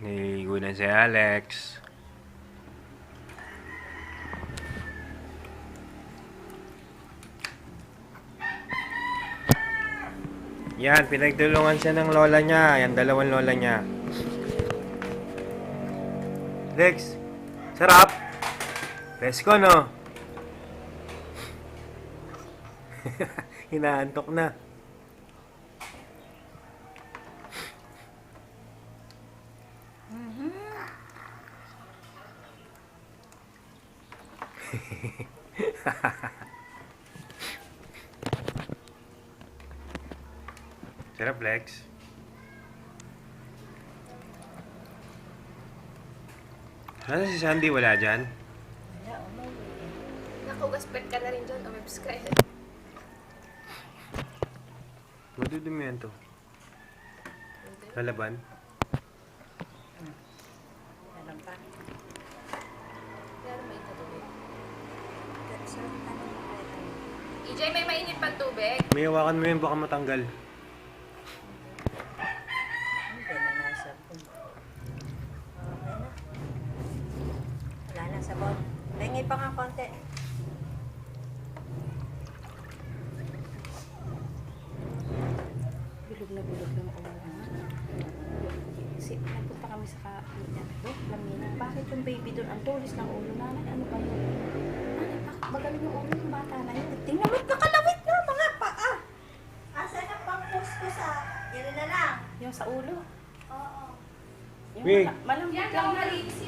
Niligo na si Alex. Yan, pinagtulungan siya ng lola niya. Yan, dalawang lola niya. Lex, sarap. Presko, no? Hinaantok na. Sarap, Lex. Nasaan si Sandy? Wala dyan? Wala, umuwi. Nakugaspet ka na rin dyan. O may subscribe. Madudumi yan to. Lalaban? Alam pa. Pero may tatubig. Sarap tanong mo ito. EJ, may mainit pang tubig. May hawakan mo yun, baka matanggal. Hindi na nasa po. Okay na. Wala na sabon. Pengi pa nga konti. Bilog na ulo nga. Kasi napunta kami sa Lamina. Bakit yung baby doon? Ang tulis ng ulo. Nanay, ano ba yun? Nanay, bakit magaling yung ulo ng bata na yun? Tingnan mo, nakalawit na mga paa. Asan ang pang-post ko sa... Yan na lang. Yung sa ulo. Oo. Yung Wait. malambot Yan lang daw na. malinis